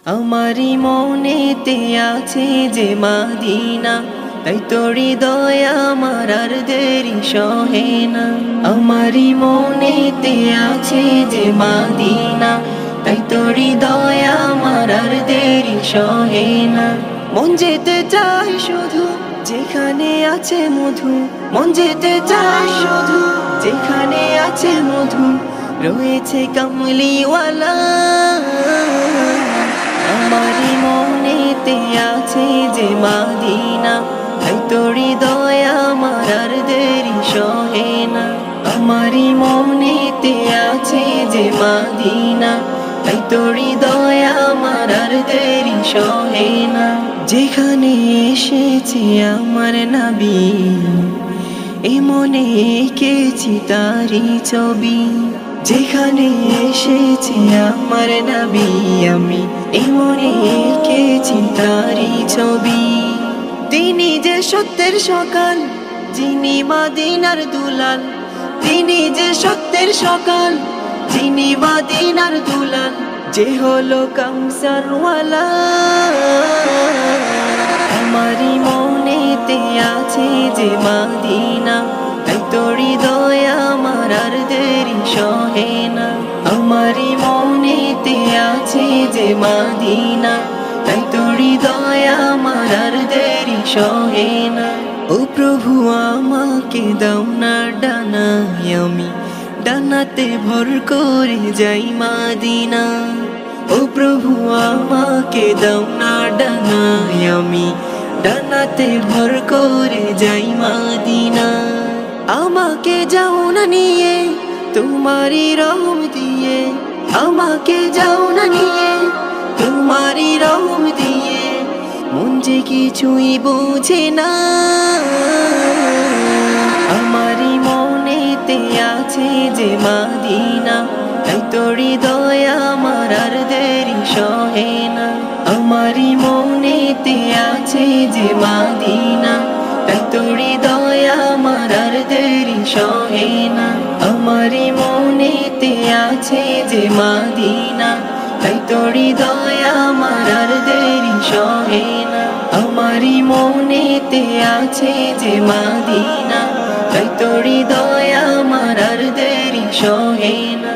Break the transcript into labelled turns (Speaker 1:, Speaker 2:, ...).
Speaker 1: আমারি মনেতে আছে যে মাদিনা, তাই তো হৃদয় আমার আর দেরি সহে না। আমারি মনেতে আছে যে মাদিনা, তাই তো হৃদয় আমার আর দেরি সহে না। মন যেতে চায় শুধু যেখানে আছে মধু, মন যেতে চায় শুধু যেখানে আছে মধু, রয়েছে কামলিওয়ালা। আমারি মনেতে আছে যে মাদিনা, তাই তো হৃদয় আমার আর দেরি সহে না। আমারি মনেতে আছে যে মাদিনা, তাই তো হৃদয় আমার আর দেরি সহে না। যেখানে এসেছে আমার নবী, এ মনে এঁকেছি তারি ছবি। যেখানে এসেছে আমার নবী, আমি এ মনে এঁকেছি তারি ছবি। তিনি যে সত্যের সকাল, যিনি মাদিনার দুলাল। তিনি যে সত্যের সকাল, যিনি মাদিনার দুলাল। যে হলো কামসারওয়ালা। আমারি মনেতে আছে যে মাদিনা, তাই তো হৃদয় আমার আর দেরি সহে না। আমারি মনেতে আছে যে মাদিনা, তাই তো হৃদয় আমার আর দেরি সহে না। ও প্রভু আমাকে দাও না ডানা, আমি ডানাতে ভর করে যাই মাদিনা। ও প্রভু আমাকে দাও না ডানা, আমি ডানাতে ভর করে যাই মাদিনা। আমাকে যাও না নিয়ে তোমারি রহম দিয়ে, আমাকে যাও না নিয়ে তোমারি রহম দিয়ে। মন যে কিছুই বোঝে না। আমারি মনেতে আছে যে মাদিনা, তাই তো হৃদয় আমার আর দেরি সহে না। আমারি মনেতে আছে যে মাদিনা, তাই তো হৃদয় আমার আর দেরি সহে না। আমারি মনেতে আছে যে মাদিনা, তাই তো হৃদয় আমার আর দেরি সহে না। আমারি মনেতে আছে যে মাদিনা, তাই তো হৃদয় আমার আর দেরি সহে না।